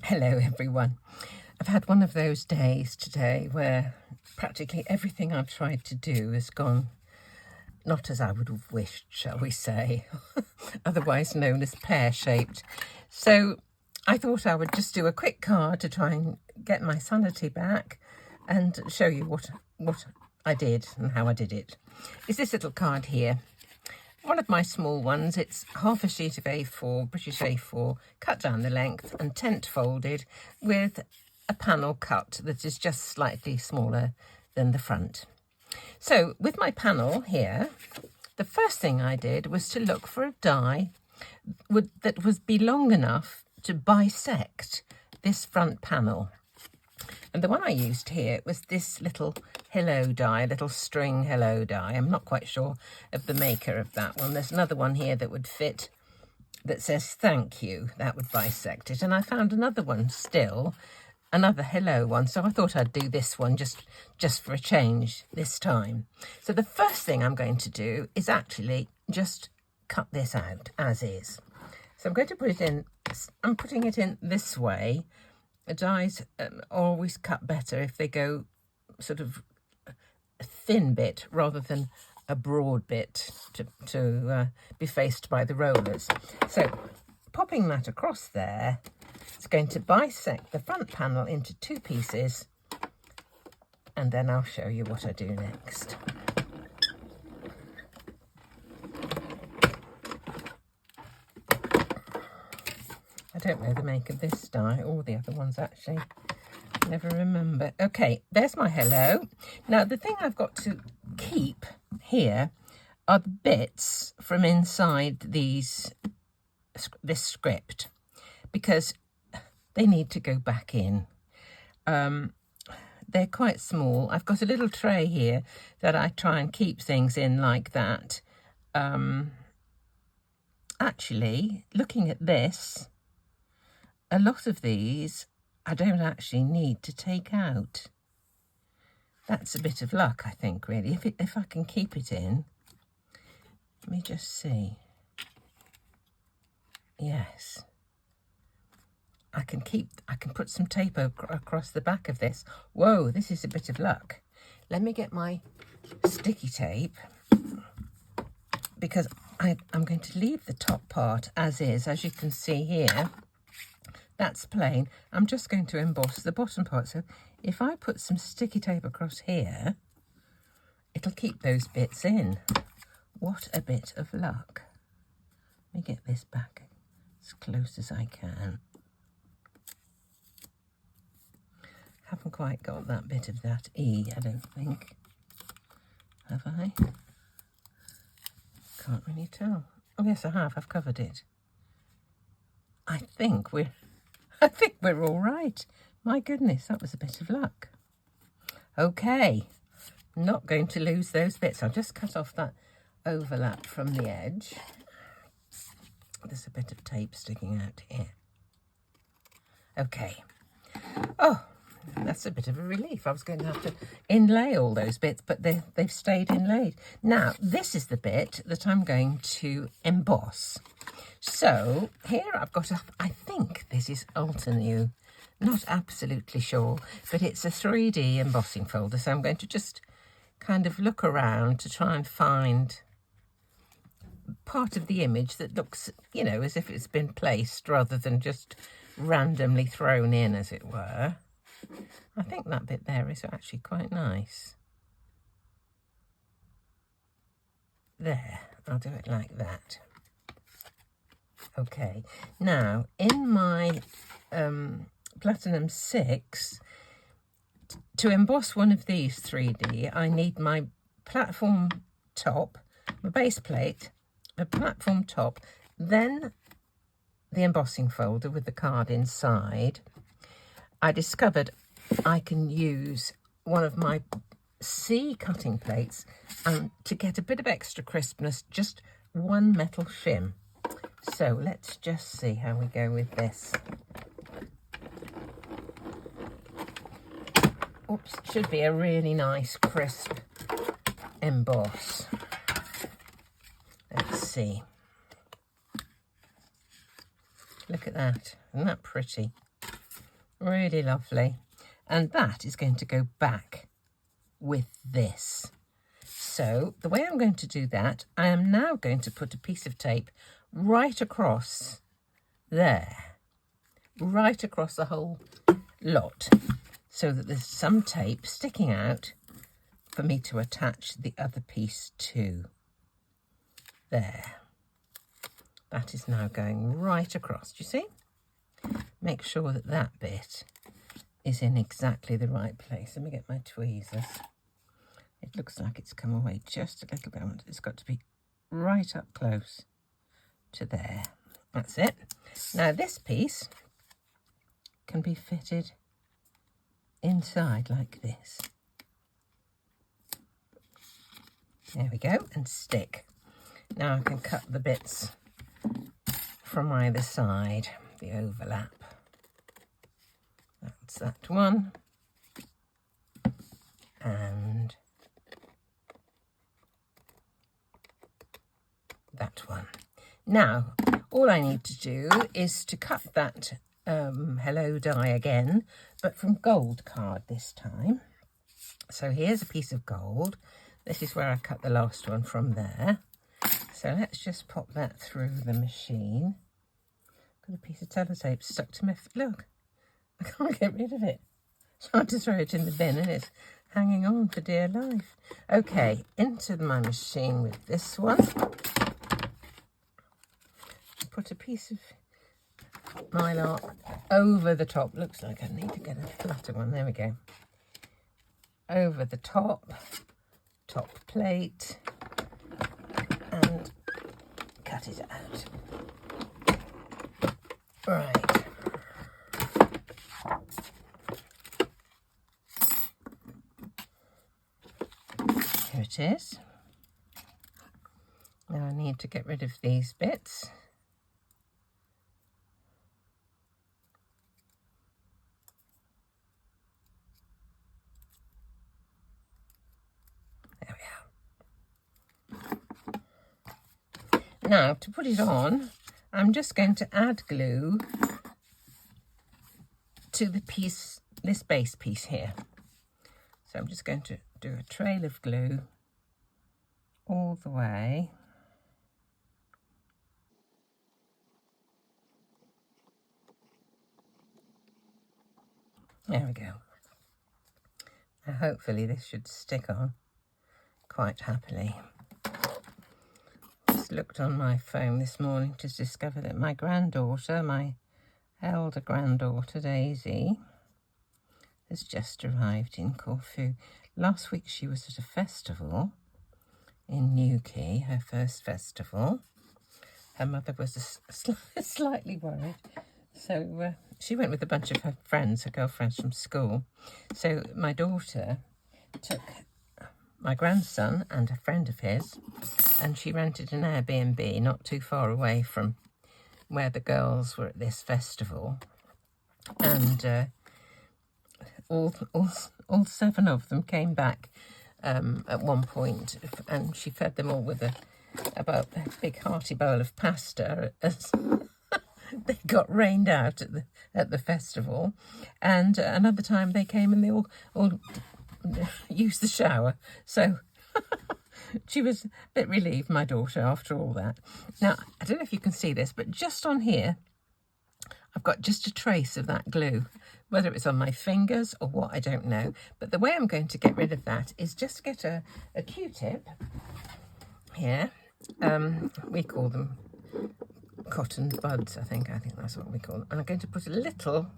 Hello everyone. I've had one of those days today where practically everything I've tried to do has gone not as I would have wished, shall we say, otherwise known as pear-shaped. So I thought I would just do a quick card to try and get my sanity back and show you what I did and how I did it. Is this little card here. One of my small ones. It's half a sheet of A4, British A4, cut down the length and tent folded with a panel cut that is just slightly smaller than the front. So with my panel here, the first thing I did was to look for a die that would be long enough to bisect this front panel. And the one I used here was this little hello die, little string hello die. I'm not quite sure of the maker of that one. There's another one here that would fit that says thank you. That would bisect it. And I found another one still, another hello one. So I thought I'd do this one just for a change this time. So the first thing I'm going to do is actually just cut this out as is. So I'm going to put it in, I'm putting it in this way. The dies always cut better if they go sort of a thin bit rather than a broad bit to be faced by the rollers. So popping that across there, it's going to bisect the front panel into two pieces, and then I'll show you what I do next. I don't know the make of this die or the other ones actually. Never remember. Okay, there's my hello. Now the thing I've got to keep here are the bits from inside this script, because they need to go back in. They're quite small. I've got a little tray here that I try and keep things in like that. Actually, looking at this, a lot of these I don't actually need to take out. That's a bit of luck, I think, really. If I can keep it in. Let me just see. Yes. I can put some tape across the back of this. Whoa, this is a bit of luck. Let me get my sticky tape, because I'm going to leave the top part as is, as you can see here. That's plain. I'm just going to emboss the bottom part. So if I put some sticky tape across here, it'll keep those bits in. What a bit of luck. Let me get this back as close as I can. Haven't quite got that bit of that E, I don't think. Have I? Can't really tell. Oh yes, I have. I've covered it. I think we're all right. My goodness, that was a bit of luck. Okay, not going to lose those bits. I'll just cut off that overlap from the edge. There's a bit of tape sticking out here. Okay. Oh, that's a bit of a relief. I was going to have to inlay all those bits, but they've stayed inlaid. Now, this is the bit that I'm going to emboss. So here I've got I think this is Ultra, not absolutely sure, but it's a 3D embossing folder. So I'm going to just kind of look around to try and find part of the image that looks, you know, as if it's been placed rather than just randomly thrown in, as it were. I think that bit there is actually quite nice. There, I'll do it like that. Okay, now in my Platinum 6, to emboss one of these 3D, I need my platform top, my base plate, the platform top, then the embossing folder with the card inside. I discovered I can use one of my C cutting plates and to get a bit of extra crispness, just one metal shim. So let's just see how we go with this. Oops, should be a really nice crisp emboss. Let's see. Look at that. Isn't that pretty? Really lovely. And that is going to go back with this. So the way I'm going to do that, I am now going to put a piece of tape right across there, right across the whole lot, so that there's some tape sticking out for me to attach the other piece to. There. That is now going right across, do you see? Make sure that that bit is in exactly the right place. Let me get my tweezers. It looks like it's come away just a little bit. It's got to be right up close to there. That's it. Now this piece can be fitted inside like this. There we go, and stick. Now I can cut the bits from either side, the overlap. That's that one. And that one. Now, all I need to do is to cut that hello die again, but from gold card this time. So here's a piece of gold. This is where I cut the last one from there. So let's just pop that through the machine. Got a piece of sellotape stuck to my foot. Look, I can't get rid of it. Tried to throw it in the bin and it's hanging on for dear life. Okay, into my machine with this one. Put a piece of mylar over the top. Looks like I need to get a flatter one. There we go. Over the top plate, and cut it out. Right. Here it is. Now I need to get rid of these bits. There we are. Now to put it on, I'm just going to add glue to the piece, this base piece here. So I'm just going to do a trail of glue all the way. There we go. Now hopefully this should stick on quite happily. Just looked on my phone this morning to discover that my granddaughter, my elder granddaughter Daisy, has just arrived in Corfu. Last week she was at a festival in Newquay, her first festival. Her mother was slightly worried. So she went with a bunch of her friends, her girlfriends from school. So my daughter took my grandson and a friend of his, and she rented an Airbnb not too far away from where the girls were at this festival. And all 7 of them came back at one point, and she fed them all with about a big hearty bowl of pasta as they got rained out at the festival. And another time they came and they all used the shower. So she was a bit relieved, my daughter, after all that. Now, I don't know if you can see this, but just on here, I've got just a trace of that glue. Whether it's on my fingers or what, I don't know. But the way I'm going to get rid of that is just get a Q-tip here. We call them cotton buds, I think that's what we call them. And I'm going to put a little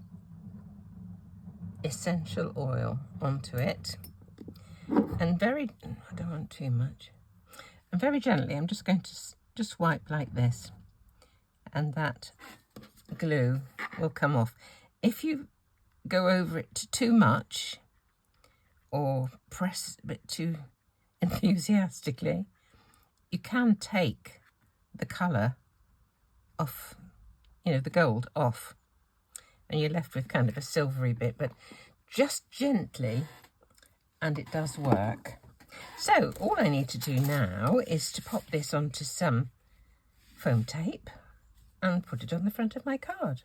essential oil onto it. And I don't want too much. And very gently, I'm just going to just wipe like this. And that glue will come off. If you go over it too much or press a bit too enthusiastically, you can take the colour off, the gold off, and you're left with kind of a silvery bit, but just gently, and it does work. So all I need to do now is to pop this onto some foam tape and put it on the front of my card.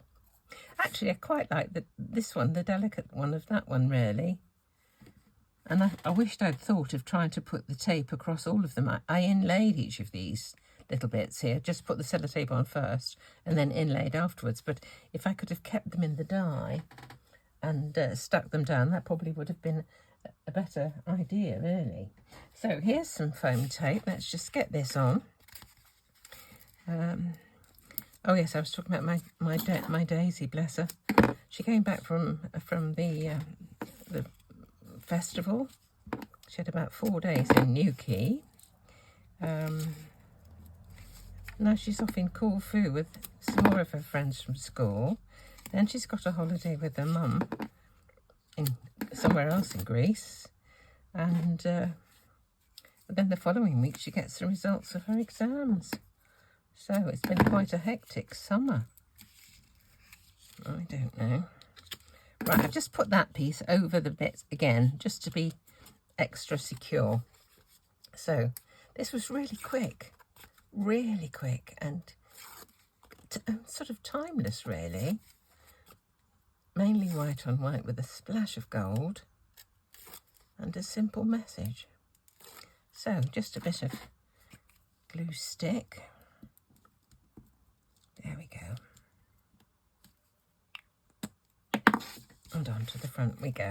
Actually, I quite like this one, the delicate one of that one, really. And I wished I'd thought of trying to put the tape across all of them. I inlaid each of these little bits here, just put the sellotape on first and then inlaid afterwards. But if I could have kept them in the die and stuck them down, that probably would have been a better idea, really. So here's some foam tape. Let's just get this on. Oh yes, I was talking about my Daisy, bless her. She came back from the festival. She had about 4 days in Newquay. Now she's off in Corfu with some more of her friends from school. Then she's got a holiday with her mum in somewhere else in Greece. And then the following week she gets the results of her exams. So it's been quite a hectic summer. I don't know. Right, I've just put that piece over the bit again, just to be extra secure. So this was really quick, and sort of timeless, really. Mainly white on white with a splash of gold and a simple message. So just a bit of glue stick. There we go. And on to the front we go.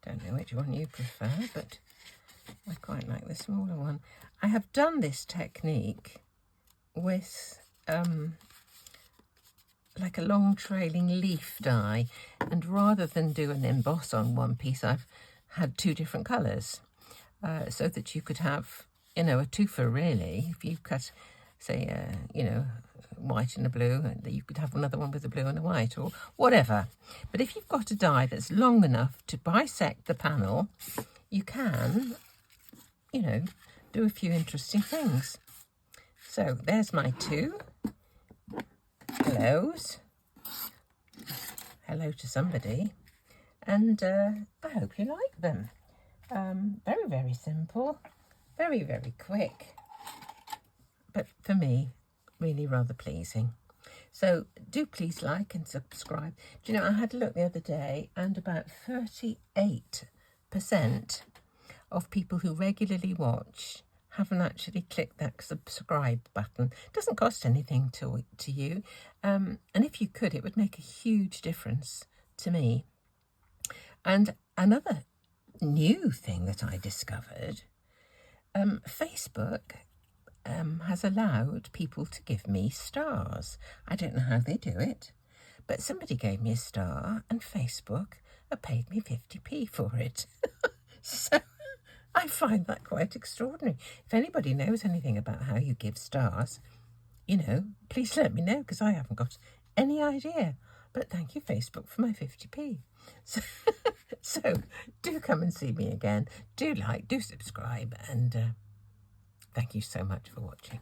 Don't know which one you prefer, but I quite like the smaller one. I have done this technique with like a long trailing leaf die, and rather than do an emboss on one piece, I've had 2 different colours, so that you could have, you know, a twofer really. If you cut, say, you know, white and a blue, and you could have another one with a blue and a white, or whatever. But if you've got a die that's long enough to bisect the panel, you can, you know, do a few interesting things. So there's my 2 hellos. Hello to somebody. And I hope you like them. Very, very simple. Very, very quick. But for me, really rather pleasing. So do please like and subscribe. Do you know, I had a look the other day, and about 38% of people who regularly watch haven't actually clicked that subscribe button. It doesn't cost anything to you. And if you could, it would make a huge difference to me. And another new thing that I discovered, Facebook has allowed people to give me stars. I don't know how they do it, but somebody gave me a star and Facebook have paid me 50p for it. So I find that quite extraordinary. If anybody knows anything about how you give stars, you know, please let me know, because I haven't got any idea. But thank you, Facebook, for my 50p. So do come and see me again. Do like, do subscribe, and thank you so much for watching.